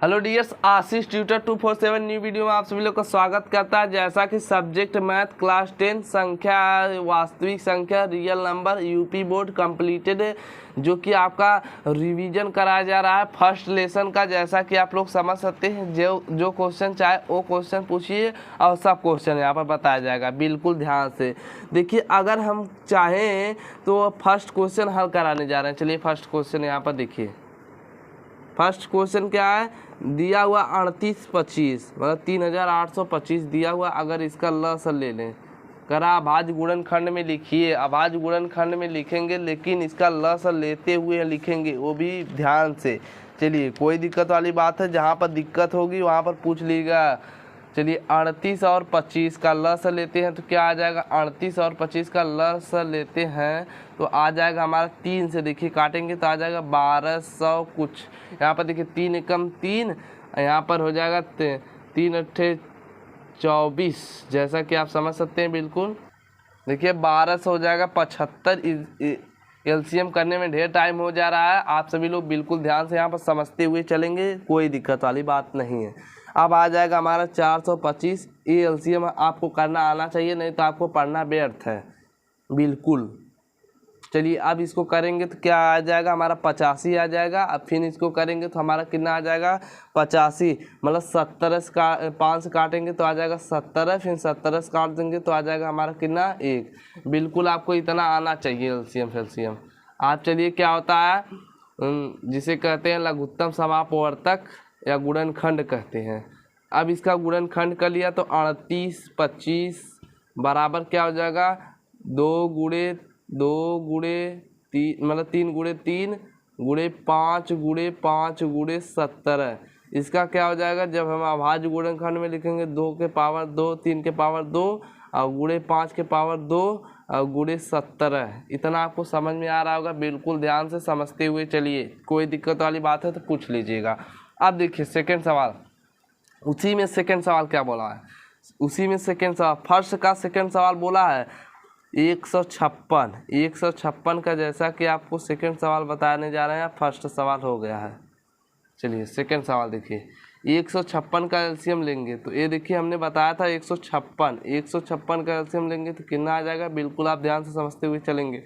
Hello dears, आशीष tutor 247 new video में आप सभी लोग का स्वागत करता है। जैसा कि सब्जेक्ट मैथ क्लास 10 संख्या, वास्तविक संख्या, real number, UP board completed, जो कि आपका रिवीजन कराया जा रहा है फर्स्ट लेसन का। जैसा कि आप लोग समझ सकते हैं, जो क्वेश्चन चाहे वो क्वेश्चन पूछिए और सब क्वेश्चन यहाँ पर बताया जाएगा। बिल्कुल ध्यान से देखिए, अगर हम चाहें तो फर्स्ट क्वेश्चन हल कराने जा रहे हैं। चलिए फर्स्ट क्वेश्चन यहाँ पर देखिए। फर्स्ट क्वेश्चन क्या है, दिया हुआ 3825 मतलब 3825 दिया हुआ। अगर इसका लसागु ले लें, करा अभाज्य गुणनखंड में लिखिए। अभाज्य गुणनखंड में लिखेंगे, लेकिन इसका लसागु लेते हुए लिखेंगे, वो भी ध्यान से। चलिए, कोई दिक्कत वाली बात है, जहाँ पर दिक्कत होगी वहाँ पर पूछ लीजिएगा। चलिए 38 और 25 का लसागु लेते हैं तो क्या आ जाएगा, 38 और 25 का लसागु लेते हैं तो आ जाएगा हमारा 3 से। देखिए काटेंगे तो आ जाएगा 1200 कुछ। यहाँ पर देखिए 3 एकम 3, यहाँ पर हो जाएगा 3 अट्ठे 24, जैसा कि आप समझ सकते हैं। बिल्कुल देखिए 1200 हो जाएगा 75। एलसीएम करने में ढेर टाइम हो जा रहा है। आप सभी लोग बिल्कुल ध्यान से यहाँ पर समझते हुए चलेंगे, कोई दिक्कत वाली बात नहीं है। अब आ जाएगा हमारा 425। ये एलसीएम आपको करना आना चाहिए, नहीं तो आपको पढ़ना व्यर्थ है बिल्कुल। चलिए अब इसको करेंगे तो क्या आ जाएगा हमारा 85 आ जाएगा। अब फिर इसको करेंगे तो हमारा कितना आ जाएगा 85, मतलब 70 से 5 से काटेंगे तो आ जाएगा 70, फिर 70 से काट देंगे तो आ जाएगा हमारा कितना 1। बिल्कुल आपको इतना आना चाहिए एलसीएम। आप चलिए क्या होता है, जिसे कहते हैं लघुत्तम समापवर्तक या गुणनखंड कहते हैं। अब इसका गुणनखंड कर लिया तो 38 25 बराबर क्या हो जाएगा 2 गुणे 3 मतलब 3 गुणे 3 गुणे 5 गुणे 5 गुणे 70। इसका क्या हो जाएगा, जब हम अभाज्य गुणनखंड में लिखेंगे 2 के पावर 2, 3 के पावर 2 और गुणे 5 के पावर 2 और गुणे 70। इतना आपको समझ में आ रहा होगा। बिल्कुल ध्यान से समझते हुए चलिए, कोई दिक्कत वाली बात है तो पूछ लीजिएगा। अब देखिए सेकंड सवाल, उसी में सेकंड सवाल क्या बोला है, उसी में सेकंड सवाल फर्स्ट का सेकंड सवाल बोला है 156 का। जैसा कि आपको सेकंड सवाल बताने जा रहे हैं, फर्स्ट सवाल हो गया है। चलिए सेकंड सवाल देखिए, 156 का एलसीएम लेंगे तो ये देखिए हमने बताया था 156 का एलसीएम लेंगे तो कितना आ जाएगा। बिल्कुल आप ध्यान से समझते हुए चलेंगे।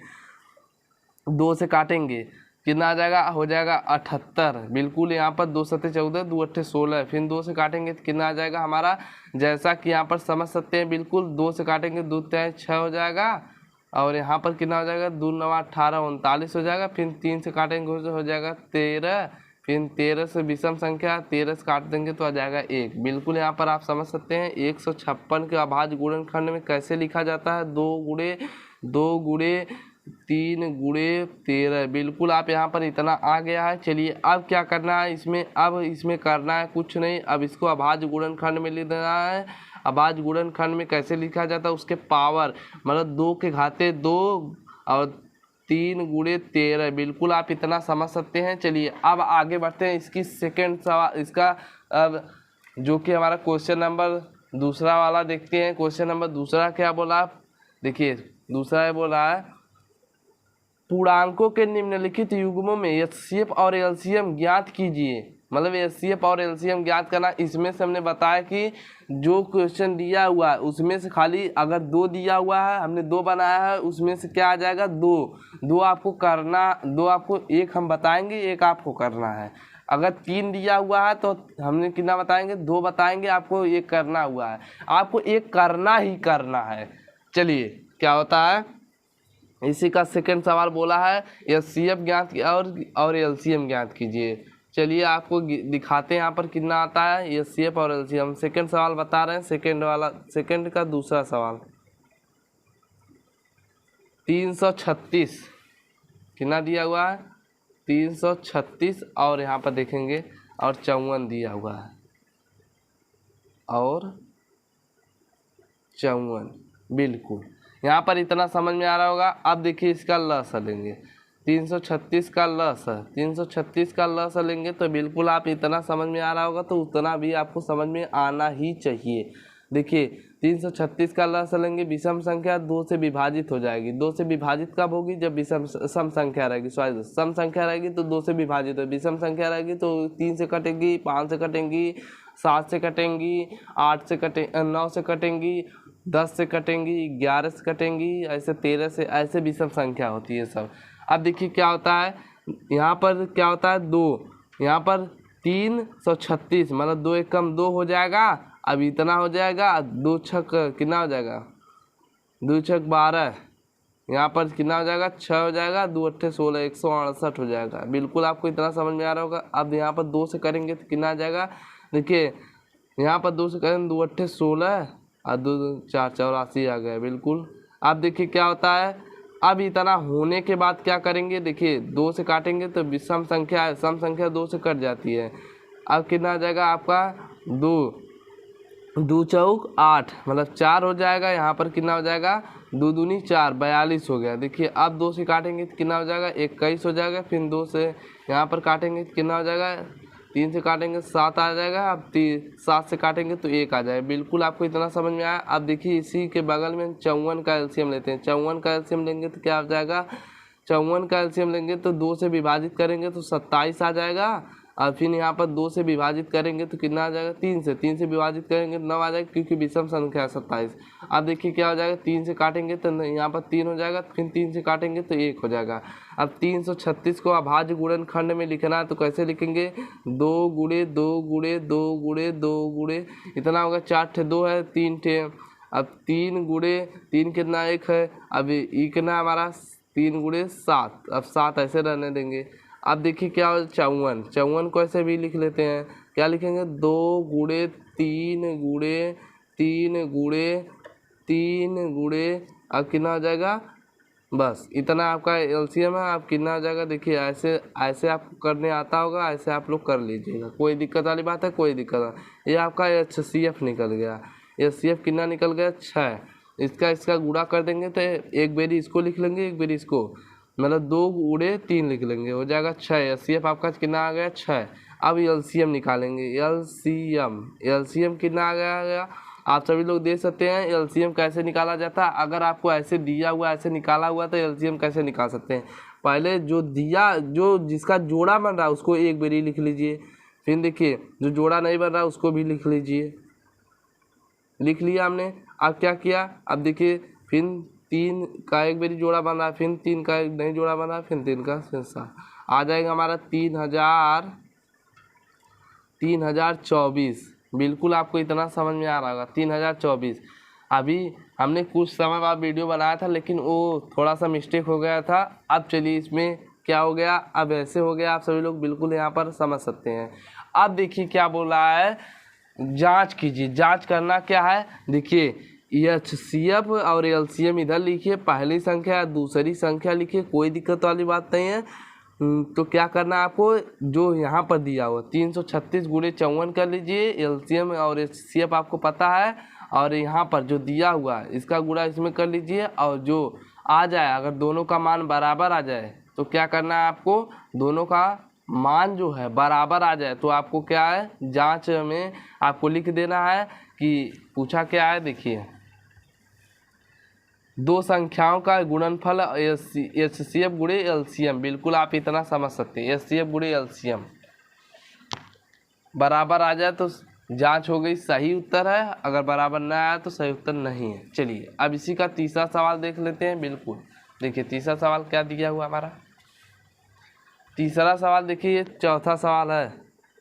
2 से काटेंगे कितना आ जाएगा, हो जाएगा 78। बिल्कुल यहाँ पर 2 सत्ते 14, 2 अट्ठे 16, फिर 2 से काटेंगे तो कितना आ जाएगा हमारा, जैसा कि यहाँ पर समझ सकते हैं। बिल्कुल 2 से काटेंगे 2 तिहाई 6 हो जाएगा, और यहाँ पर कितना हो जाएगा 2 9 18 39 हो जाएगा। फिर 3 से काटेंगे हो जाएगा 13, फिर 13 से विषम संख्या 13 से काट देंगे तो आ जाएगा 1। बिल्कुल यहाँ पर आप समझ सकते हैं 156 के अभाज्य गुणनखंड में कैसे लिखा जाता है, 2 गुणे 3 गुणे 13। बिल्कुल आप यहाँ पर इतना आ गया है। चलिए अब क्या करना है इसमें, अब इसमें करना है कुछ नहीं। अब इसको अभाज्य गुणनखंड में लिख देना है। अभाज्य गुणनखंड में कैसे लिखा जाता है, उसके पावर मतलब 2 के घाते 2 और 3 गुणे 13। बिल्कुल आप इतना समझ सकते हैं। चलिए अब आगे बढ़ते हैं। इसकी सेकेंड सवाल, इसका अब जो कि हमारा क्वेश्चन नंबर दूसरा वाला देखते हैं। क्वेश्चन नंबर दूसरा क्या बोला, देखिए दूसरा है बोला है पूर्णांकों के निम्नलिखित युग्मों में एचसीएफ और एलसीएम ज्ञात कीजिए। मतलब एचसीएफ और एलसीएम ज्ञात करना। इसमें से हमने बताया कि जो क्वेश्चन दिया हुआ है उसमें से खाली अगर 2 दिया हुआ है, हमने 2 बनाया है, उसमें से क्या आ जाएगा 2 आपको करना, 2 आपको, एक हम बताएंगे, एक आपको करना है। अगर 3 दिया हुआ है तो हमने कितना बताएंगे, 2 बताएंगे, आपको एक करना हुआ है, आपको एक करना ही करना है। चलिए क्या होता है, इसी का सेकंड सवाल बोला है एचसीएफ ज्ञात और एलसीएम ज्ञात कीजिए। चलिए आपको दिखाते हैं यहाँ पर कितना आता है एचसीएफ और एलसीएम। सेकंड सवाल बता रहे हैं, सेकंड का दूसरा सवाल 336 कितना दिया हुआ है 336, और यहाँ पर देखेंगे और 54 दिया हुआ है, और 54। बिल्कुल यहाँ पर इतना समझ में आ रहा होगा। अब देखिए इसका लसागु लेंगे, 336 का लसागु, 336 का लसागु लेंगे तो बिल्कुल आप इतना समझ में आ रहा होगा, तो उतना भी आपको समझ में आना ही चाहिए। देखिए 336 का लस लेंगे, विषम संख्या 2 से विभाजित हो जाएगी। 2 से विभाजित कब होगी? जब विषम सम संख्या रहेगी, सॉरी सम संख्या रहेगी तो 2 से विभाजित हो, विषम संख्या रहेगी तो 3 से कटेंगी, 5 से कटेंगी, 7 से कटेंगी, 8 से 9 से कटेंगी, 10 से कटेंगी, 11 से कटेंगी, ऐसे 13 से, ऐसे विषम संख्या होती है सब। अब देखिए क्या होता है, यहाँ पर क्या होता है 2, यहाँ पर 336 मतलब 2 एकम 2 हो जाएगा। अब इतना हो जाएगा, 2 छक कितना हो जाएगा, 2 छक 12, यहाँ पर कितना हो जाएगा 6 हो जाएगा, 2 अट्ठे 16, 168 हो जाएगा। बिल्कुल आपको इतना समझ में आ रहा होगा। अब यहाँ पर 2 से करेंगे तो कितना आ जाएगा, देखिए यहाँ पर 2 से करेंगे 2 अट्ठे 16 और 2 4 84 आ गया बिल्कुल। अब देखिए क्या होता है, अब इतना होने के बाद क्या करेंगे, देखिए 2 से काटेंगे तो विषम संख्या है, सम संख्या 2 से कट जाती है। अब कितना आ जाएगा आपका 2 चौक 8 मतलब 4 हो जाएगा। यहाँ पर कितना हो जाएगा, 2 दूनी 4 42 हो गया। देखिए अब 2 से काटेंगे तो कितना हो जाएगा, 21 हो जाएगा। फिर 2 से यहाँ पर काटेंगे तो कितना हो जाएगा, 3 से काटेंगे 7 आ जाएगा। अब 7 से काटेंगे तो 1 आ जाएगा। बिल्कुल आपको इतना समझ में आया। अब देखिए इसी के बगल में 54 का एलसीएम लेते हैं। 54 का एलसीएम लेंगे तो क्या हो जाएगा, 54 का एलसीएम लेंगे तो 2 से विभाजित करेंगे तो 27 आ जाएगा। और फिर यहाँ पर 2 से विभाजित करेंगे तो कितना आ जाएगा, 3 से विभाजित करेंगे तो 9 आ जाएगा, क्योंकि विषम संख्या है 27। अब देखिए क्या हो जाएगा, 3 से काटेंगे तो यहाँ पर 3 हो जाएगा, फिर 3 से काटेंगे तो 1 हो जाएगा। अब 336 को अभाज्य गुणनखंड में लिखना है तो कैसे लिखेंगे, 2 गुणे 2 गुणे 2 गुणे 2 गुणे इतना होगा, 4 ठे 2 है, 3 ठे, अब 3 गुणे 3 कितना 1 है। अब ये कितना हमारा 3 गुणे 7, अब 7 ऐसे रहने देंगे। अब देखिए क्या हो, 54 को ऐसे भी लिख लेते हैं। क्या लिखेंगे, 2 गुणे 3 गुणे 3 गुणे 3 गुणे, अब कितना हो जाएगा, बस इतना आपका एलसीएम है। आप कितना हो जाएगा, देखिए ऐसे ऐसे आपको करने आता होगा, ऐसे आप लोग कर लीजिएगा, कोई दिक्कत वाली बात है, कोई दिक्कत नहीं। ये आपका HCF निकल गया। HCF कितना निकल गया, 6। इसका गुणा कर देंगे तो एक बेरी इसको लिख लेंगे, एक बेरी इसको, मतलब 2 गुणे 3 लिख लेंगे, हो जाएगा 6। HCF आपका कितना आ गया, 6। अब एलसीएम निकालेंगे, एलसीएम कितना आ गया आप सभी लोग देख सकते हैं। एलसीएम कैसे निकाला जाता है, अगर आपको ऐसे दिया हुआ ऐसे निकाला हुआ तो एलसीएम कैसे निकाल सकते हैं, पहले जो जिसका जोड़ा बन रहा है उसको एक बेरी लिख लीजिए। फिर देखिए जो जोड़ा नहीं बन रहा उसको भी लिख लीजिए। लिख लिया हमने। अब क्या किया, अब देखिए फिर 3 का एक बेरी जोड़ा बन रहा है, फिर 3 का एक नहीं जोड़ा बन रहा है, फिर 3 का फिर 7 आ जाएगा हमारा 3024। बिल्कुल आपको इतना समझ में आ रहा होगा, 3024। अभी हमने कुछ समय बाद वीडियो बनाया था लेकिन वो थोड़ा सा मिस्टेक हो गया था। अब चलिए इसमें क्या हो गया, अब ऐसे हो गया, आप सभी लोग बिल्कुल यहाँ पर समझ सकते हैं। अब देखिए क्या बोल रहा है, जांच कीजिए। जांच करना क्या है, देखिए HCF और LCM इधर लिखिए, पहली संख्या दूसरी संख्या लिखिए, कोई दिक्कत वाली बात नहीं है। तो क्या करना है आपको, जो यहाँ पर दिया हुआ 336 गुणे 54 कर लीजिए, LCM और HCF आपको पता है, और यहाँ पर जो दिया हुआ है इसका गुणा इसमें कर लीजिए, और जो आ जाए अगर दोनों का मान बराबर आ जाए तो क्या करना है आपको, दोनों का मान जो है बराबर आ जाए तो आपको क्या है, जांच में आपको लिख देना है कि पूछा क्या है। देखिए 2 संख्याओं का गुणनफल HCF गुणे LCM, बिल्कुल आप इतना समझ सकते हैं। HCF गुणे LCM बराबर आ जाए तो जांच हो गई, सही उत्तर है। अगर बराबर ना आया तो सही उत्तर नहीं है। चलिए अब इसी का तीसरा सवाल देख लेते हैं। बिल्कुल देखिए तीसरा सवाल क्या दिया हुआ हमारा। तीसरा सवाल देखिए, ये चौथा सवाल है,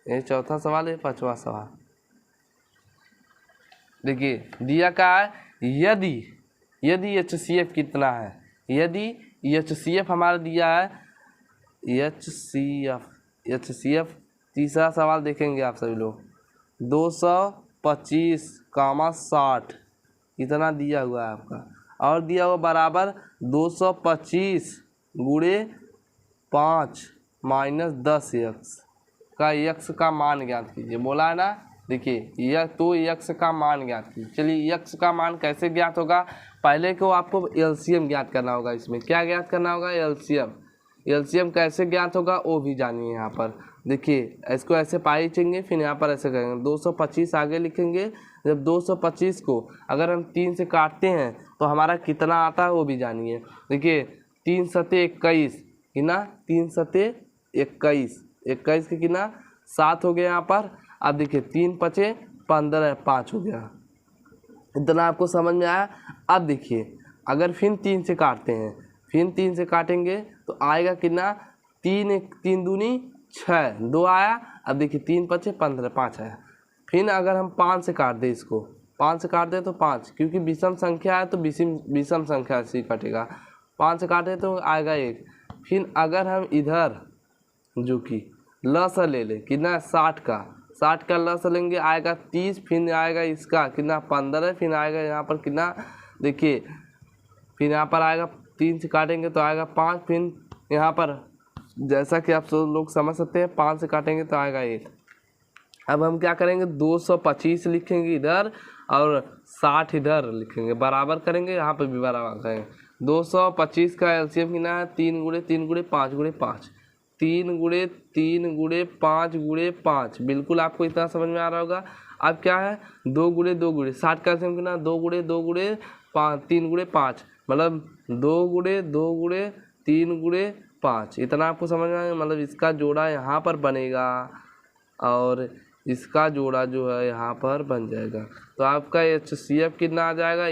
ये चौथा सवाल है, 5वां सवाल। देखिए दिया क्या है, यदि HCF कितना है, यदि HCF हमारा दिया है, HCF तीसरा सवाल देखेंगे आप सभी लोग, 225,60 इतना दिया हुआ है आपका, और दिया हुआ बराबर 225 गुणे 5 माइनस 10x का x का मान ज्ञात कीजिए। बोला है ना, देखिए यह तो x का मान ज्ञात कीजिए। चलिए x का मान कैसे ज्ञात होगा, पहले को आपको LCM ज्ञात करना होगा। इसमें क्या ज्ञात करना होगा, LCM कैसे ज्ञात होगा वो भी जानिए। यहाँ पर देखिए इसको ऐसे पाई खींचेंगे, फिर यहाँ पर ऐसे करेंगे 225 आगे लिखेंगे। जब 225 को अगर हम 3 से काटते हैं तो हमारा कितना आता है वो भी जानिए। देखिए 3 सते 21 कितना, 3 सते 21, 21 के कितना 7 हो गया यहाँ पर। अब देखिए 3 पचे 15, 5 हो गया। इतना आपको समझ में आया। अब देखिए अगर फिर 3 से काटते हैं, फिर 3 से काटेंगे तो आएगा कितना, 3 दूनी 6, 2 आया। अब देखिए 3 पचे 15, 5 आया। फिर अगर हम 5 से काट दें, इसको 5 से काट दें तो 5, क्योंकि विषम संख्या है तो विषम संख्या से कटेगा। 5 से काटे तो आएगा 1। फिर अगर हम इधर जो कि लसा ले लें कितना 60 का लसा लेंगे, आएगा 30। फिर आएगा इसका कितना 15, फिर आएगा यहाँ पर कितना, देखिए फिर यहाँ पर आएगा 3 से काटेंगे तो आएगा 5। फिर यहाँ पर जैसा कि आप सब लोग समझ सकते हैं 5 से काटेंगे तो आएगा 1। अब हम क्या करेंगे, 225 लिखेंगे इधर और 60 इधर लिखेंगे, बराबर करेंगे, यहाँ पर भी बराबर करेंगे। 225 का एलसीएम कितना है, 3 गुणे 3 गुणे 5 गुणे 5, 3 गुणे 3 गुणे 5 गुणे 5। बिल्कुल आपको इतना समझ में आ रहा होगा। अब क्या है, 2 गुणे 2 गुणे 60 का एलसीएम कितना, 2 गुणे 2 गुणे 5, 3 गुणे 5, मतलब 2 गुणे 2 गुणे 3 गुणे 5। इतना आपको समझ में आएगा। मतलब इसका जोड़ा यहाँ पर बनेगा और इसका जोड़ा जो है यहाँ पर बन जाएगा। तो आपका HCF कितना आ जाएगा,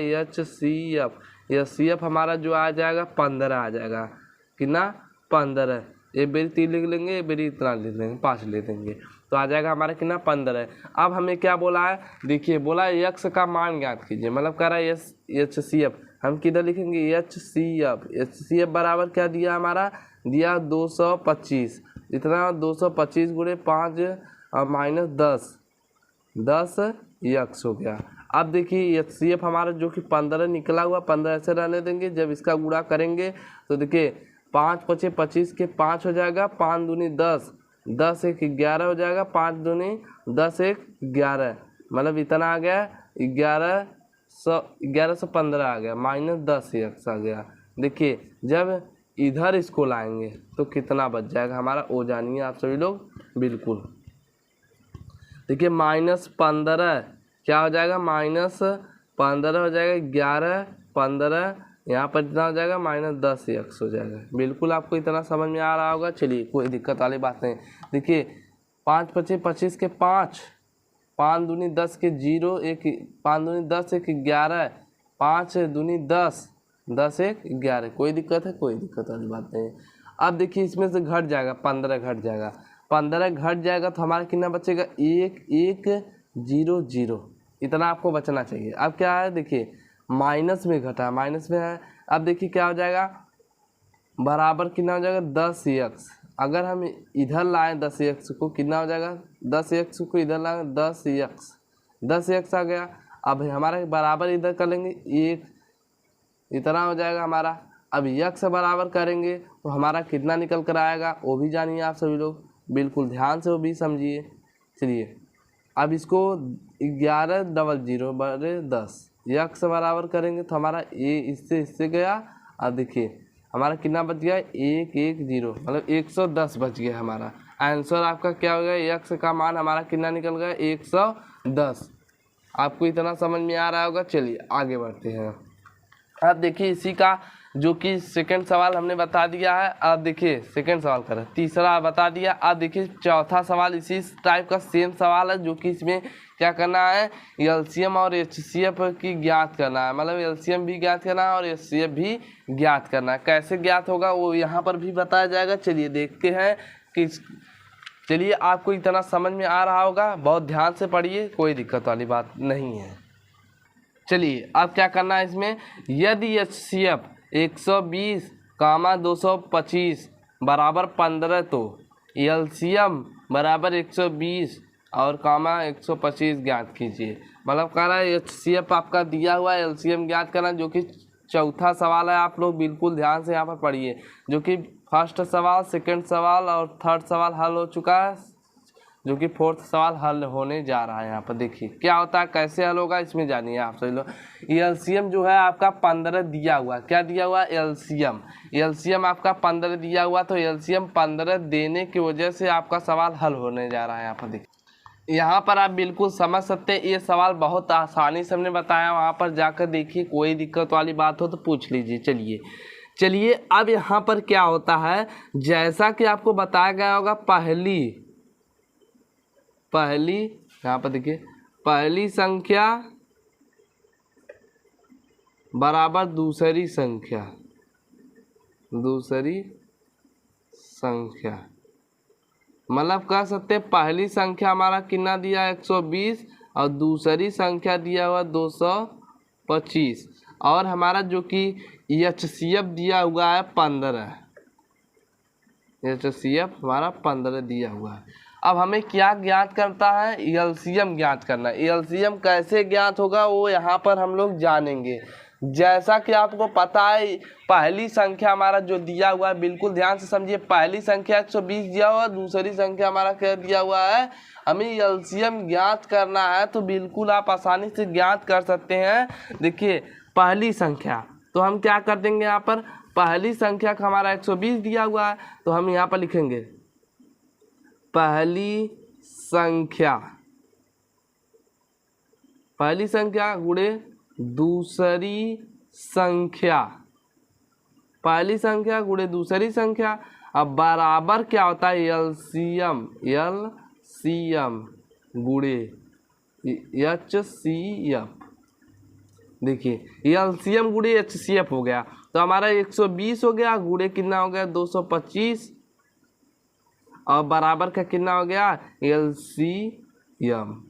HCF हमारा जो आ जाएगा 15 आ जाएगा। कितना 15, एक बेरी 3 लिख लेंगे, एक बेरी इतना लिख लेंगे, 5 ले देंगे तो आ जाएगा हमारा कितना 15। अब हमें क्या बोला है, देखिए बोला है x का मान ज्ञात कीजिए, मतलब कह रहा है HCF। हम किधर लिखेंगे, HCF बराबर क्या दिया हमारा, दिया 225। इतना 225 गुणे 5 और माइनस 10 x हो गया। अब देखिए HCF हमारा जो कि 15 निकला हुआ, 15 ऐसे रहने देंगे। जब इसका गुणा करेंगे तो देखिए 5 पचे 25 के 5 हो जाएगा, 5 दूनी 10, 10 एक 11 हो जाएगा, 5 दूनी 10 एक 11, मतलब इतना आ गया 1115 आ गया, माइनस 10 x आ गया। देखिए जब इधर इसको लाएंगे तो कितना बच जाएगा हमारा, वो जानिए आप सभी लोग बिल्कुल। देखिए -15 क्या हो जाएगा, -15 हो जाएगा, 11 15 यहाँ पर इतना हो जाएगा -10 x हो जाएगा। बिल्कुल आपको इतना समझ में आ रहा होगा। चलिए कोई दिक्कत वाली बात नहीं। देखिए 5 पचे 25 के 5, 5 दूनी 10 के 0, 5 दूनी 10 एक 11, 5 दूनी 10, 10 एक 11। कोई दिक्कत है, कोई दिक्कत वाली बात नहीं। अब देखिए इसमें से घट जाएगा, 15 घट जाएगा, 15 घट जाएगा तो हमारा कितना बचेगा, 1 1 0 0। इतना आपको बचना चाहिए। अब क्या है, देखिए माइनस में घटा, माइनस में है। अब देखिए क्या हो जाएगा, बराबर कितना हो जाएगा 10 x। अगर हम इधर लाएँ 10 x को, कितना हो जाएगा, 10 x को इधर लाएँ 10 x आ गया। अब हमारा बराबर इधर कर लेंगे 1, इतना हो जाएगा हमारा। अब x बराबर करेंगे तो हमारा कितना निकल कर आएगा, वो भी जानिए आप सभी लोग, बिल्कुल ध्यान से वो भी समझिए। चलिए अब इसको 11 डबल 0 बटे 10 x बराबर करेंगे तो हमारा इससे गया। अब देखिए हमारा कितना बच गया, 1 1 0, मतलब 110 बच गया हमारा। आंसर आपका क्या हो गया, x का मान हमारा कितना निकल गया, 110। आपको इतना समझ में आ रहा होगा। चलिए आगे बढ़ते हैं। अब देखिए इसी का जो कि सेकंड सवाल हमने बता दिया है। अब देखिए सेकंड सवाल करें, तीसरा बता दिया। अब देखिए चौथा सवाल इसी टाइप का सेम सवाल है, जो कि इसमें क्या करना है, एलसीएम और एचसीएफ की ज्ञात करना है। मतलब एलसीएम भी ज्ञात करना है और एचसीएफ भी ज्ञात करना है। कैसे ज्ञात होगा वो यहाँ पर भी बताया जाएगा। चलिए देखते हैं कि चलिए आपको इतना समझ में आ रहा होगा, बहुत ध्यान से पढ़िए, कोई दिक्कत वाली बात नहीं है। चलिए अब क्या करना है इसमें, यदि HCF 120, 225 बराबर 15 तो LCM बराबर 120 और 125 ज्ञात कीजिए। मतलब कह रहा है HCF आपका दिया हुआ है, LCM ज्ञात करना, जो कि चौथा सवाल है। आप लोग बिल्कुल ध्यान से यहाँ पर पढ़िए, जो कि फर्स्ट सवाल, सेकंड सवाल और थर्ड सवाल हल हो चुका है। जो कि फोर्थ सवाल हल होने जा रहा है। यहाँ पर देखिए क्या होता है, कैसे हल होगा इसमें जानिए आप सभी लोग। एलसीएम जो है आपका 15 दिया हुआ, क्या दिया हुआ, एलसीएम आपका 15 दिया हुआ, तो एलसीएम 15 देने की वजह से आपका सवाल हल होने जा रहा है। यहाँ पर देखिए, यहाँ पर आप बिल्कुल समझ सकते हैं, ये सवाल बहुत आसानी से हमने बताया, वहाँ पर जाकर देखिए, कोई दिक्कत वाली बात हो तो पूछ लीजिए। चलिए अब यहाँ पर क्या होता है, जैसा कि आपको बताया गया होगा, पहली यहाँ पर देखिए, पहली संख्या बराबर दूसरी संख्या, मतलब कह सकते हैं पहली संख्या हमारा कितना दिया 120 और दूसरी संख्या दिया हुआ 225, और हमारा जो कि एचसीएफ दिया हुआ है 15, एचसीएफ हमारा 15 दिया हुआ है। अब हमें क्या ज्ञात करता है, एलसीएम ज्ञात करना है। एलसीएम कैसे ज्ञात होगा वो यहाँ पर हम लोग जानेंगे। जैसा कि आपको पता है, पहली संख्या हमारा जो दिया हुआ है, बिल्कुल ध्यान से समझिए, पहली संख्या 120 दिया हुआ है, दूसरी संख्या हमारा क्या दिया हुआ है, हमें एलसीएम ज्ञात करना है। तो बिल्कुल आप आसानी से ज्ञात कर सकते हैं। देखिए पहली संख्या, तो हम क्या कर देंगे, यहाँ पर पहली संख्या का हमारा 120 दिया हुआ है, तो हम यहाँ पर लिखेंगे पहली संख्या गुणे दूसरी संख्या, पहली संख्या गुणे दूसरी संख्या। अब बराबर क्या होता है, एलसीएम गुणे एचसीएफ। देखिए एलसीएम गुणे एचसीएफ हो गया, तो हमारा 120 हो गया, गुणे कितना हो गया 225, और बराबर का कितना हो गया, एलसीएम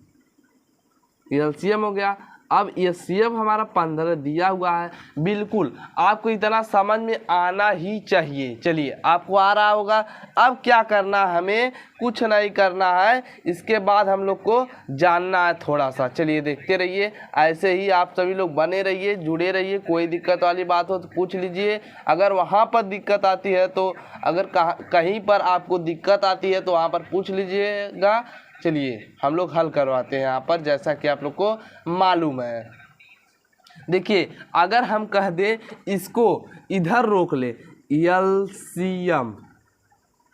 हो गया। अब एचसीएफ हमारा 15 दिया हुआ है, बिल्कुल आपको इतना समझ में आना ही चाहिए। चलिए आपको आ रहा होगा। अब क्या करना है, हमें कुछ नहीं करना है, इसके बाद हम लोग को जानना है थोड़ा सा। चलिए देखते रहिए, ऐसे ही आप सभी लोग बने रहिए, जुड़े रहिए। कोई दिक्कत वाली बात हो तो पूछ लीजिए। अगर वहाँ पर दिक्कत आती है तो, अगर कहीं पर आपको दिक्कत आती है तो वहाँ पर पूछ लीजिएगा। चलिए हम लोग हल करवाते हैं यहाँ पर, जैसा कि आप लोग को मालूम है। देखिए अगर हम कह दें इसको इधर रोक ले,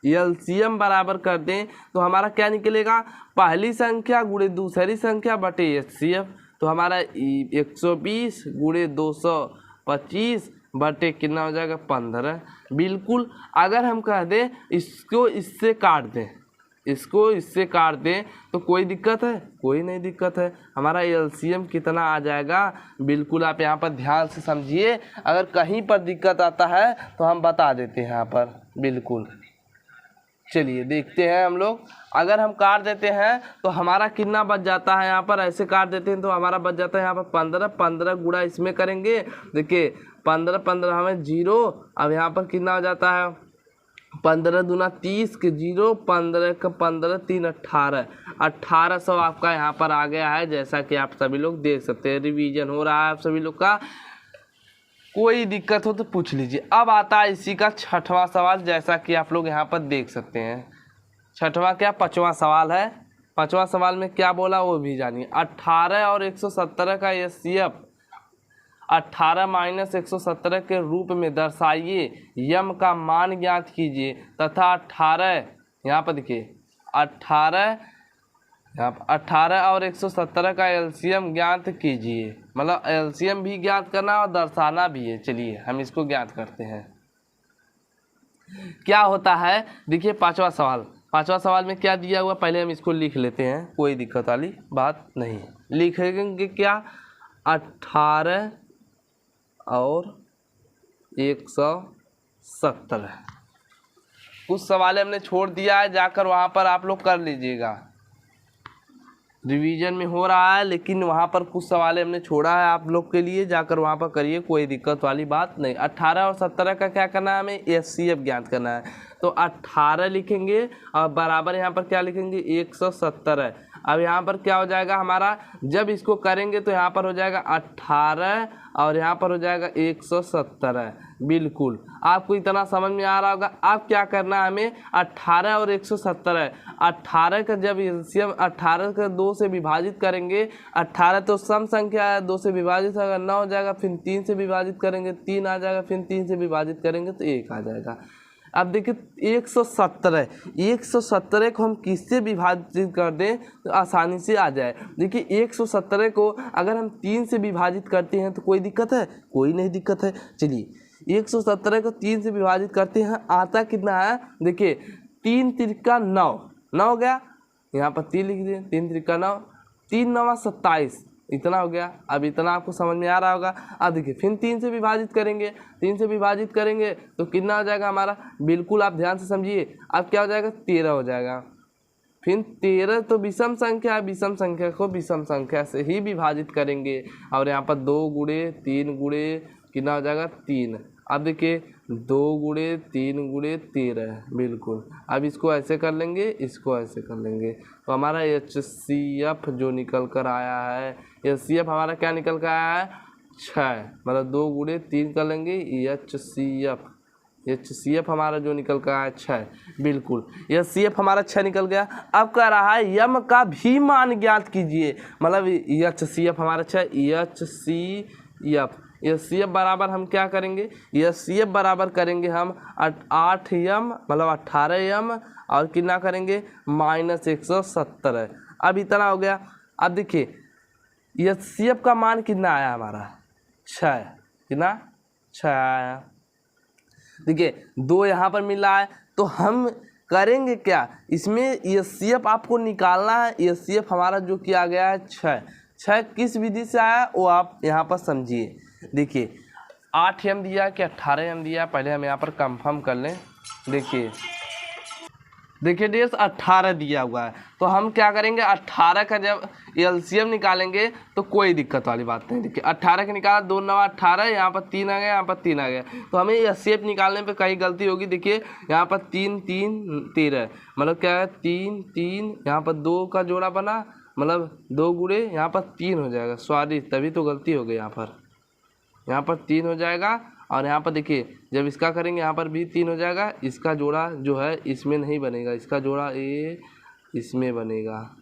एलसीएम बराबर कर दें, तो हमारा क्या निकलेगा, पहली संख्या गुणे दूसरी संख्या बटे एचसीएफ। तो हमारा 120 गुणे 225 बटे कितना हो जाएगा 15। बिल्कुल अगर हम कह दें इसको इससे काट दें, तो कोई दिक्कत है, कोई नहीं दिक्कत है। हमारा एलसीएम कितना आ जाएगा, बिल्कुल आप यहाँ पर ध्यान से समझिए। अगर कहीं पर दिक्कत आता है तो हम बता देते हैं यहाँ पर, बिल्कुल। चलिए देखते हैं हम लोग। अगर हम काट देते हैं तो हमारा कितना बच जाता है, यहाँ पर ऐसे काट देते हैं तो हमारा बच जाता है यहाँ पर 15 गुणा इसमें करेंगे। देखिए 15 हमें 0, अब यहाँ पर कितना हो जाता है, 15 दूना 30 के 0, 15 का 15 3 1800 आपका यहाँ पर आ गया है। जैसा कि आप सभी लोग देख सकते हैं, रिवीजन हो रहा है आप सभी लोग का। कोई दिक्कत हो तो पूछ लीजिए। अब आता है इसी का छठवां सवाल, जैसा कि आप लोग यहाँ पर देख सकते हैं। छठवां क्या, पांचवा सवाल है। पांचवा सवाल में क्या बोला वो भी जानिए। 18 और 117 का एचसीएफ 18 माइनस 117 के रूप में दर्शाइए, यम का मान ज्ञात कीजिए तथा 18, यहाँ पर देखिए 18 और 117 का एलसीएम ज्ञात कीजिए। मतलब एलसीएम भी ज्ञात करना और दर्शाना भी है। चलिए हम इसको ज्ञात करते हैं। क्या होता है, देखिए पांचवा सवाल में क्या दिया हुआ, पहले हम इसको लिख लेते हैं, कोई दिक्कत वाली बात नहीं। लिखेंगे क्या, 18 और 117। कुछ सवाल हमने छोड़ दिया है, जाकर वहाँ पर आप लोग कर लीजिएगा। रिवीजन में हो रहा है, लेकिन वहाँ पर कुछ सवाल हमने छोड़ा है आप लोग के लिए, जाकर वहाँ पर करिए, कोई दिक्कत वाली बात नहीं। 18 और 17 का क्या करना है, हमें एचसीएफ ज्ञात करना है। तो 18 लिखेंगे और बराबर यहाँ पर क्या लिखेंगे 117। अब यहाँ पर क्या हो जाएगा हमारा, जब इसको करेंगे तो यहाँ पर हो जाएगा 18 और यहाँ पर हो जाएगा 117। बिल्कुल आपको इतना समझ में आ रहा होगा। अब क्या करना है हमें, 18 और 117, 18 का जब एलसीएम 18 का 2 से विभाजित करेंगे, 18 तो सम संख्या है, 2 से विभाजित होगा 9 हो जाएगा, फिर 3 से विभाजित करेंगे 3 आ जाएगा, फिर 3 से विभाजित करेंगे तो 1 आ जाएगा। अब देखिए 117 को हम किससे विभाजित कर दें तो आसानी से आ जाए। देखिए 117 को अगर हम 3 से विभाजित करते हैं तो कोई दिक्कत है, कोई नहीं दिक्कत है। चलिए 117 को 3 से विभाजित करते हैं, आता कितना है, देखिए 3 त्रिका 9, 9 हो गया, यहाँ पर 3 लिख दिए, 3 त्रिका 9, 3 9 27, इतना हो गया। अब इतना आपको समझ में आ रहा होगा। अब देखिए फिर 3 से विभाजित करेंगे, 3 से विभाजित करेंगे तो कितना हो जाएगा हमारा, बिल्कुल आप ध्यान से समझिए। अब क्या हो जाएगा, 13 हो जाएगा। फिर 13 तो विषम संख्या है, विषम संख्या को विषम संख्या से ही विभाजित करेंगे और यहाँ पर 2 गुणे 3 गुणे कितना हो जाएगा 3। अब देखिए 2 गुणे 3 गुणे 13, बिल्कुल। अब इसको ऐसे कर लेंगे, इसको ऐसे कर लेंगे तो हमारा HCF जो निकल कर आया है, HCF हमारा क्या निकल कर आया है 6, मतलब 2 गुणे 3 कर लेंगे HCF हमारा जो निकल कर आया 6, बिल्कुल HCF हमारा 6 निकल गया। अब कह रहा है यम का भी मान ज्ञात कीजिए, मतलब HCF हमारा 6, HCF बराबर हम क्या करेंगे, HCF बराबर करेंगे हम 8m मतलब 18m और कितना करेंगे -117। अब इतना हो गया। अब देखिए HCF का मान कितना आया हमारा 6, कितना 6 आया। देखिए 2 यहाँ पर मिल रहा है तो हम करेंगे क्या, इसमें HCF आपको निकालना है। HCF हमारा जो किया गया है 6 किस विधि से आया वो आप यहाँ पर समझिए। देखिए 8m दिया कि 18m दिया, पहले हम यहाँ पर कंफर्म कर लें। देखिए डेस 18 दिया हुआ है तो हम क्या करेंगे, 18 का जब एलसीएम निकालेंगे तो कोई दिक्कत वाली बात नहीं। देखिए 18 का निकाला, 2 9 18, यहाँ पर 3 आ गया, यहाँ पर 3 आ गया, तो हमें एलसीएम निकालने पे कहीं गलती होगी। देखिए यहाँ पर 3 3 13, मतलब क्या है 3 3, यहाँ पर 2 का जोड़ा बना, मतलब 2 गुणे यहाँ पर 3 हो जाएगा, सॉरी तभी तो गलती हो गई, यहाँ पर 3 हो जाएगा। और यहाँ पर देखिए जब इसका करेंगे यहाँ पर भी 3 हो जाएगा, इसका जोड़ा जो है इसमें नहीं बनेगा, इसका जोड़ा ये इसमें बनेगा,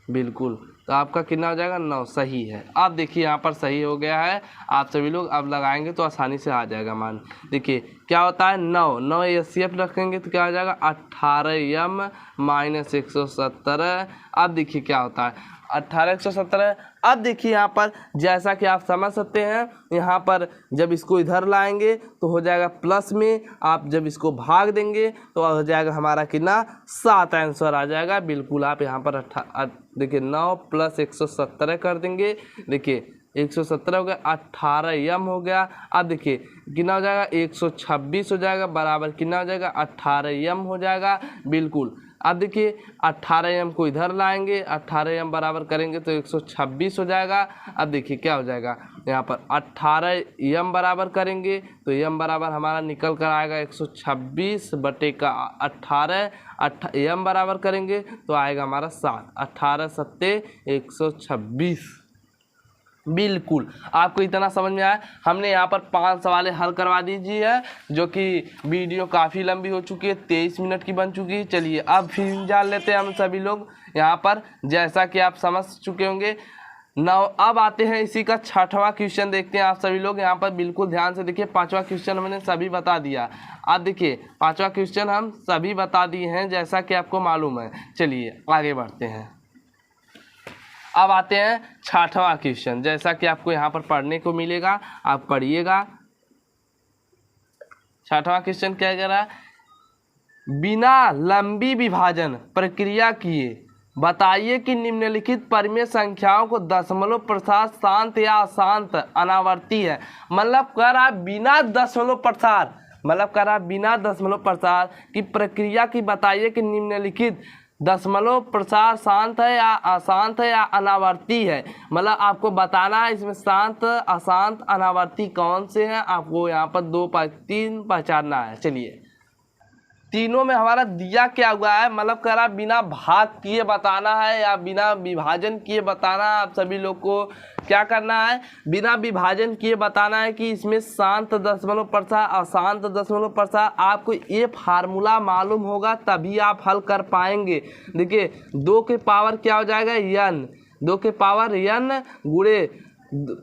बिल्कुल। तो आपका कितना हो जाएगा 9, सही है। अब देखिए यहाँ पर सही हो गया है। आप सभी लोग अब लगाएंगे तो आसानी से आ जाएगा मान। देखिए क्या होता है 9 HCF रखेंगे तो क्या हो जाएगा 18m -117। अब देखिए क्या होता है 18 अब देखिए यहाँ पर जैसा कि आप समझ सकते हैं, यहाँ पर जब इसको इधर लाएंगे तो हो जाएगा प्लस में, आप जब इसको भाग देंगे तो हो जाएगा हमारा कितना 7 आंसर आ जाएगा। बिल्कुल आप यहाँ पर देखिए 9 + 117 कर देंगे। देखिए 117 हो गया, 18m हो गया। अब देखिए कितना हो जाएगा 126 हो जाएगा, बराबर कितना हो जाएगा 18m हो जाएगा, बिल्कुल। अब देखिए 18m को इधर लाएंगे, 18m बराबर करेंगे तो 126 हो जाएगा। अब देखिए क्या हो जाएगा, यहाँ पर 18m बराबर करेंगे तो m बराबर हमारा निकल कर आएगा 126 बटे का 18, m बराबर करेंगे तो आएगा हमारा 7, 18 7 126। बिल्कुल आपको इतना समझ में आया। हमने यहाँ पर 5 सवालें हल करवा दीजिए है, जो कि वीडियो काफ़ी लंबी हो चुकी है, 23 मिनट की बन चुकी है। चलिए अब फिर जान लेते हैं हम सभी लोग यहाँ पर, जैसा कि आप समझ चुके होंगे। अब आते हैं इसी का 6वां क्वेश्चन देखते हैं आप सभी लोग। यहाँ पर बिल्कुल ध्यान से देखिए, 5वां क्वेश्चन हमने सभी बता दिया। अब देखिए 5वां क्वेश्चन हम सभी बता दिए हैं जैसा कि आपको मालूम है। चलिए आगे बढ़ते हैं। अब आते हैं 6वां क्वेश्चन, जैसा कि आपको यहाँ पर पढ़ने को मिलेगा, आप पढ़िएगा। 6वां क्वेश्चन क्या कह रहा है, बिना लंबी विभाजन प्रक्रिया किए बताइए कि निम्नलिखित परिमेय संख्याओं को दशमलव प्रसार शांत या अशांत अनावर्ती है। मतलब कह रहा है बिना दशमलव प्रसार, मतलब कह रहा है बिना दशमलव प्रसार की प्रक्रिया की बताइए कि निम्नलिखित दशमलव प्रसार शांत है या अशांत है या अनावर्ती है। मतलब आपको बताना है इसमें शांत अशांत अनावर्ती कौन से हैं, आपको यहाँ पर 3 पहचानना है। चलिए तीनों में हमारा दिया क्या हुआ है, मतलब कह रहा बिना भाग किए बताना है या बिना विभाजन किए बताना है। आप सभी लोग को क्या करना है, बिना विभाजन किए बताना है कि इसमें शांत दशमलव प्रसार अशांत दशमलव प्रसार। आपको ये फार्मूला मालूम होगा तभी आप हल कर पाएंगे। देखिए 2 के पावर क्या हो जाएगा n, 2 के पावर n गुणे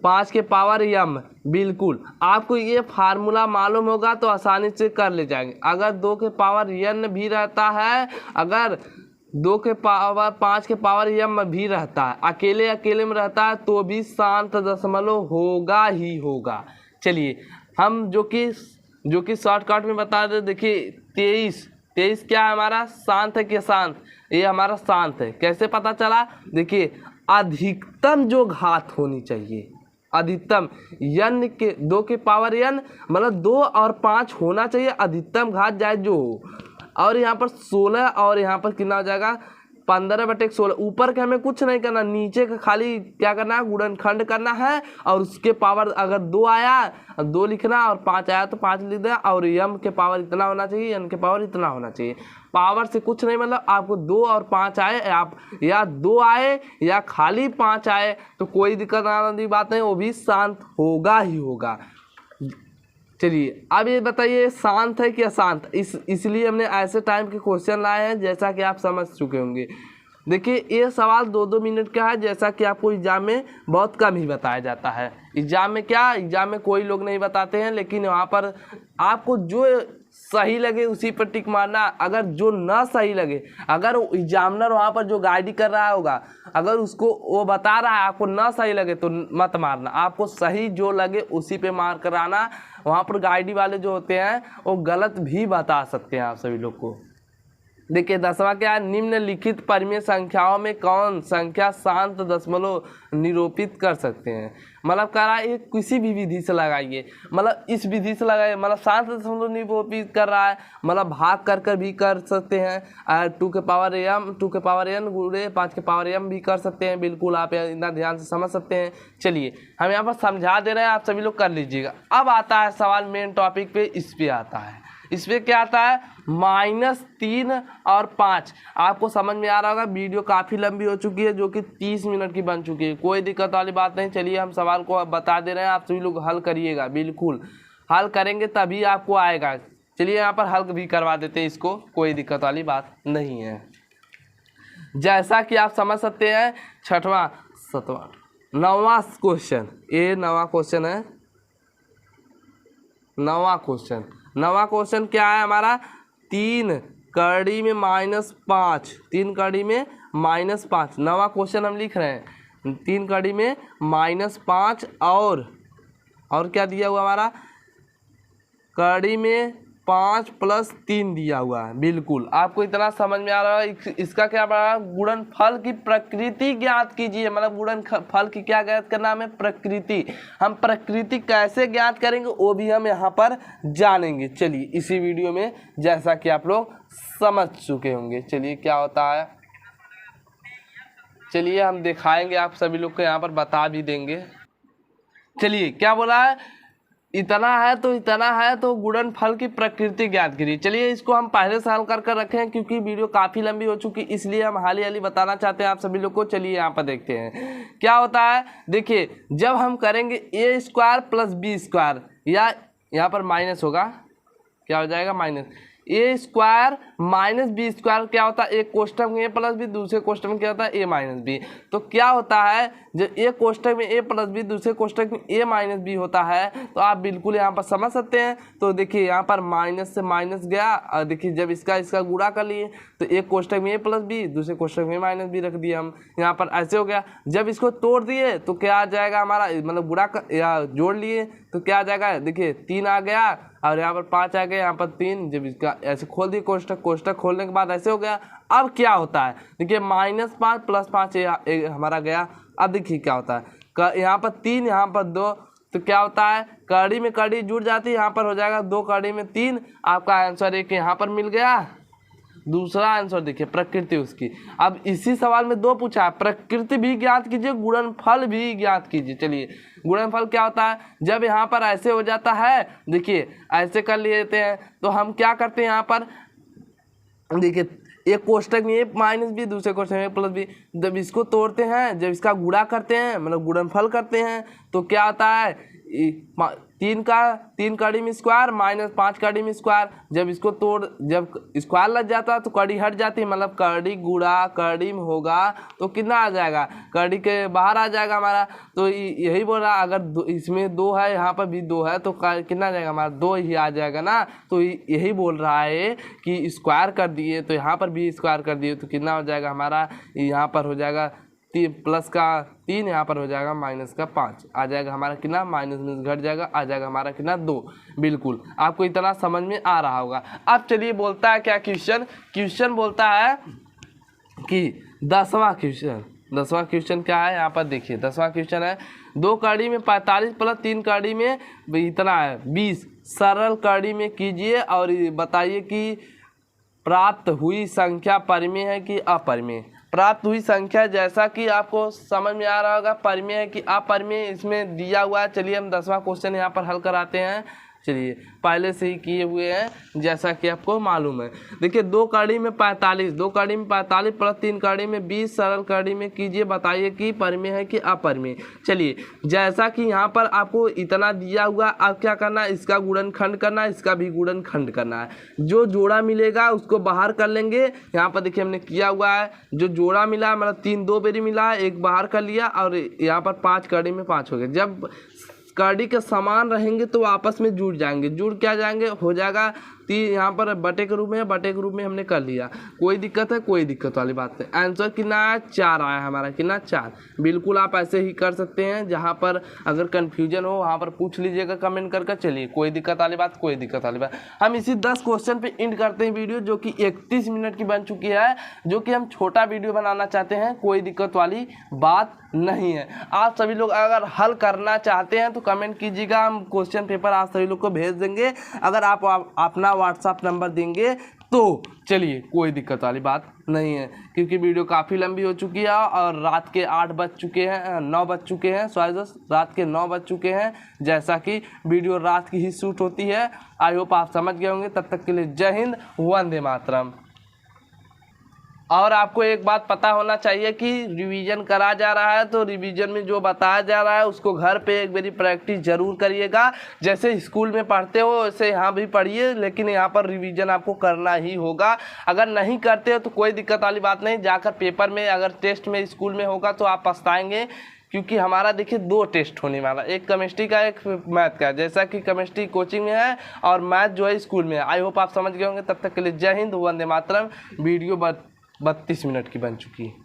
5 के पावर m। बिल्कुल आपको ये फार्मूला मालूम होगा तो आसानी से कर ले जाएंगे। अगर 2 के पावर n भी रहता है, अगर 2 के पावर 5 के पावर m भी रहता है, अकेले अकेले में रहता है तो भी शांत दशमलव होगा ही होगा। चलिए हम जो कि शॉर्टकट में बता दें। देखिए 23 क्या है हमारा, शांत है कि अशांत, ये हमारा शांत है। कैसे पता चला, देखिए अधिकतम जो घात होनी चाहिए, अधिकतम n के 2 के पावर n मतलब 2 और 5 होना चाहिए, अधिकतम घात जाए जो हो। और यहाँ पर 16 और यहाँ पर कितना हो जाएगा 15/16। ऊपर के हमें कुछ नहीं करना, नीचे का खाली क्या करना है, गुणनखंड करना है। और उसके पावर अगर 2 आया 2 लिखना और 5 आया तो 5 लिख देना। और m के पावर इतना होना चाहिए, n के पावर इतना होना चाहिए। पावर से कुछ नहीं, मतलब आपको 2 और 5 आए, आप या 2 आए या खाली 5 आए तो कोई दिक्कत आने की बात नहीं, वो भी शांत होगा ही होगा। चलिए अब ये बताइए शांत है कि अशांत। इसलिए हमने ऐसे टाइम के क्वेश्चन लाए हैं जैसा कि आप समझ चुके होंगे। देखिए ये सवाल 2-2 मिनट का है, जैसा कि आपको एग्जाम में बहुत कम ही बताया जाता है। एग्जाम में कोई लोग नहीं बताते हैं, लेकिन वहाँ पर आपको जो सही लगे उसी पर टिक मारना। अगर जो ना सही लगे, अगर एग्जामिनर वहाँ पर जो गाइड कर रहा होगा अगर उसको वो बता रहा है आपको ना सही लगे तो मत मारना, आपको सही जो लगे उसी पे मार कराना। वहाँ पर गाइडी वाले जो होते हैं वो गलत भी बता सकते हैं आप सभी लोग को। देखिए 10वां क्या है, निम्नलिखित परिमेय संख्याओं में कौन संख्या शांत दशमलव निरूपित कर सकते हैं। मतलब कह रहा है ये किसी भी विधि से लगाइए, मतलब इस विधि से लगाइए, मतलब शांत दशमलव निरूपित कर रहा है, मतलब भाग कर भी कर सकते हैं। 2 के पावर n गुणे 5 के पावर m भी कर सकते हैं। बिल्कुल आप इतना ध्यान से समझ सकते हैं। चलिए हम यहाँ पर समझा दे रहे हैं, आप सभी लोग कर लीजिएगा। अब आता है सवाल मेन टॉपिक पे, इस पे आता है। इस पे क्या आता है, -3 और 5। आपको समझ में आ रहा होगा, वीडियो काफ़ी लंबी हो चुकी है जो कि 30 मिनट की बन चुकी है, कोई दिक्कत वाली बात नहीं। चलिए हम सवाल को बता दे रहे हैं, आप सभी लोग हल करिएगा। बिल्कुल हल करेंगे तभी आपको आएगा। चलिए यहाँ पर हल भी करवा देते हैं इसको, कोई दिक्कत वाली बात नहीं है। जैसा कि आप समझ सकते हैं 6वां 7वां 9वां क्वेश्चन, ये 9वां क्वेश्चन है। 9वां क्वेश्चन क्या है हमारा, 3 कड़ी में -5, 3 कड़ी में -5। 9वां क्वेश्चन हम लिख रहे हैं, 3 कड़ी में -5 और क्या दिया हुआ हमारा, कड़ी में 5 + 3 दिया हुआ है। बिल्कुल आपको इतना समझ में आ रहा है। इसका क्या बड़ा, गुणनफल की प्रकृति ज्ञात कीजिए। मतलब गुणनफल की क्या ज्ञात करना हमें, प्रकृति। हम प्रकृति कैसे ज्ञात करेंगे वो भी हम यहाँ पर जानेंगे। चलिए इसी वीडियो में, जैसा कि आप लोग समझ चुके होंगे। चलिए क्या होता है, चलिए हम दिखाएंगे, आप सभी लोग को यहाँ पर बता भी देंगे। चलिए क्या बोला है, इतना है तो गुणनफल की प्रकृति ज्ञात कीजिए। चलिए इसको हम पहले से हल कर रखे हैं क्योंकि वीडियो काफ़ी लंबी हो चुकी, इसलिए हम हाली बताना चाहते हैं आप सभी लोग को। चलिए यहाँ पर देखते हैं क्या होता है। देखिए जब हम करेंगे a² + b², या यहाँ पर माइनस होगा, क्या हो जाएगा माइनस, a² - b² क्या होता है, एक कोष्टक में a + b, दूसरे कोष्टक में क्या होता है a - b। तो क्या होता है, जब एक कोष्टक में a + b, दूसरे कोष्टक में a - b होता है तो आप बिल्कुल यहाँ पर समझ सकते हैं। तो देखिए यहाँ पर माइनस से माइनस गया, और देखिए जब इसका गुणा कर लिए तो एक कोष्टक में a + b, दूसरे कोष्टक में -b रख दिए हम, यहाँ पर ऐसे हो गया। जब इसको तोड़ दिए तो क्या आ जाएगा हमारा, मतलब गुणा या जोड़ लिए तो क्या आ जाएगा, देखिए 3 आ गया और यहाँ पर 5 आ गया, यहाँ पर 3। जब इसका ऐसे खोल दिए कोष्टक खोलने के बाद ऐसे हो गया। अब क्या होता है, देखिए -5 + 5 हमारा गया। अब देखिए क्या होता है, यहाँ पर 3, यहाँ पर 2, तो क्या होता है, कड़ी में कड़ी जुड़ जाती है, यहाँ पर हो जाएगा 2 कड़ी में 3। आपका आंसर एक यहाँ पर मिल गया। दूसरा आंसर देखिए प्रकृति उसकी। अब इसी सवाल में 2 पूछा है, प्रकृति भी ज्ञात कीजिए, गुणनफल भी ज्ञात कीजिए। चलिए गुणनफल क्या होता है, जब यहाँ पर ऐसे हो जाता है, देखिए ऐसे कर लेते हैं तो हम क्या करते हैं, यहाँ पर देखिए एक कोष्टक में ए माइनस बी, दूसरे कोष्टक में ए प्लस बी। जब इसको तोड़ते हैं, जब इसका गुणा करते हैं मतलब गुणनफल करते हैं तो क्या आता है 3 कड़ी में स्क्वायर माइनस 5 कड़ी में स्क्वायर। जब इसको तोड़ जब स्क्वायर लग जाता है तो कड़ी हट जाती है, मतलब कड़ी गुणा कड़ी में होगा तो कितना आ जाएगा, कड़ी के बाहर आ जाएगा हमारा। तो यही बोल रहा अगर इसमें 2 है, यहाँ पर भी 2 है तो कितना आ जाएगा हमारा 2 ही आ जाएगा ना। तो यही बोल रहा है कि स्क्वायर कर दिए तो यहाँ पर भी स्क्वायर कर दिए तो कितना हो जाएगा हमारा, यहाँ पर हो जाएगा 3 प्लस का 3, यहाँ पर हो जाएगा माइनस का 5 आ जाएगा हमारा कितना, माइनस में घट जाएगा, आ जाएगा हमारा कितना 2। बिल्कुल आपको इतना समझ में आ रहा होगा। अब चलिए बोलता है क्या क्वेश्चन बोलता है कि 10वां क्वेश्चन क्या है, यहाँ पर देखिए 10वां क्वेश्चन है 2 कड़ी में 45 प्लस 3 कड़ी में इतना है 20 सरल कड़ी में कीजिए और बताइए कि प्राप्त हुई संख्या परिमेय है कि अपरिमेय। प्राप्त हुई संख्या जैसा कि आपको समझ में आ रहा होगा परिमेय है कि अपरिमेय इसमें दिया हुआ है। चलिए हम 10वां क्वेश्चन यहाँ पर हल कराते हैं। चलिए पहले से ही किए हुए हैं जैसा कि आपको मालूम है। देखिए 2 कड़ी में 45 प्लस 3 कड़ी में 20 सरल कड़ी में कीजिए, बताइए कि परिमेय है कि अपरिमेय। चलिए जैसा कि यहाँ पर आपको इतना दिया हुआ, अब क्या करना है, इसका गुणनखंड करना है, इसका भी गुणनखंड करना है। जो जोड़ा मिलेगा उसको बाहर कर लेंगे। यहाँ पर देखिए हमने किया हुआ है, जो जोड़ा मिला मतलब 3 2 बेरी मिला, एक बाहर कर लिया और यहाँ पर 5 कड़ी में 5 हो गया। जब कड़ी के समान रहेंगे तो आपस में जुड़ जाएंगे, जुड़ क्या जाएंगे, हो जाएगा यहाँ पर बटे के रूप में, बटे के रूप में हमने कर लिया। कोई दिक्कत है, कोई दिक्कत वाली बात है। आंसर कितना है 4 आया हमारा, कितना 4। बिल्कुल आप ऐसे ही कर सकते हैं, जहाँ पर अगर कन्फ्यूजन हो वहाँ पर पूछ लीजिएगा कमेंट करके। चलिए कोई दिक्कत वाली बात, कोई दिक्कत वाली बात। हम इसी 10 क्वेश्चन पे एंड करते हैं वीडियो, जो कि 31 मिनट की बन चुकी है, जो कि हम छोटा वीडियो बनाना चाहते हैं, कोई दिक्कत वाली बात नहीं है। आप सभी लोग अगर हल करना चाहते हैं तो कमेंट कीजिएगा, हम क्वेश्चन पेपर आप सभी लोग को भेज देंगे। अगर आप अपना व्हाट्सएप नंबर देंगे तो चलिए कोई दिक्कत वाली बात नहीं है, क्योंकि वीडियो काफ़ी लंबी हो चुकी है और रात के 9 बज चुके हैं, रात के 9 बज चुके हैं। जैसा कि वीडियो रात की ही शूट होती है। आई होप आप समझ गए होंगे। तब तक के लिए जय हिंद, वंदे मातरम। और आपको एक बात पता होना चाहिए कि रिवीजन करा जा रहा है, तो रिवीजन में जो बताया जा रहा है उसको घर पे एक बारी प्रैक्टिस जरूर करिएगा। जैसे स्कूल में पढ़ते हो वैसे यहाँ भी पढ़िए, लेकिन यहाँ पर रिवीजन आपको करना ही होगा। अगर नहीं करते हो तो कोई दिक्कत वाली बात नहीं, जाकर पेपर में अगर टेस्ट में स्कूल में होगा तो आप पछताएंगे, क्योंकि हमारा देखिए 2 टेस्ट होने वाला, एक केमिस्ट्री का एक मैथ का। जैसा कि केमिस्ट्री कोचिंग में है और मैथ जो है स्कूल में है। आई होप आप समझ गए होंगे। तब तक के लिए जय हिंद, वंदे मातरम। वीडियो 32 मिनट की बन चुकी है।